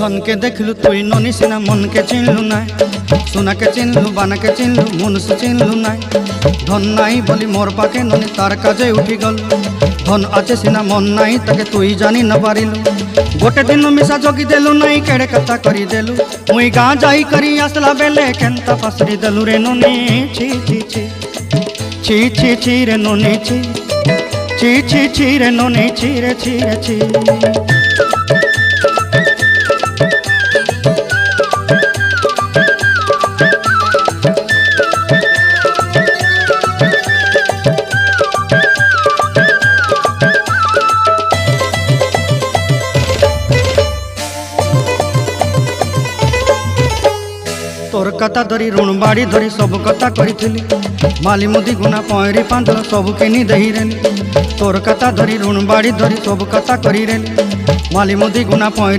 धन के देखलु तुई ननी सिना मन के चिन्हलु ना सोना के चिन्हलु बाना के चिन्हलु मुनुष चिन्हलु ना धन नाई बोली मोर पाके ननी तार काजे उठी गल धन आचे सिना मन नाई ताके तुई जानी न पारिलु गोटे दिन मिसा जगी देलु नाई केड़े कथा करी देलु मुई गाँ जाई करी आसला बेले केंता पासरी देलु रे ननी छी छी छी छी छी छी रे ननी छी छी छी छी रे ननी छी रे छी रे छी। तोर कथा धरी ऋण बाड़ी धरी सब कथा करी माली मुदी गुना पहरी पांदल सब किनी दही रेली तोर कथा धरी ऋण बाड़ी धरी सब कथा करी रेली माली मुदी गुना पहरी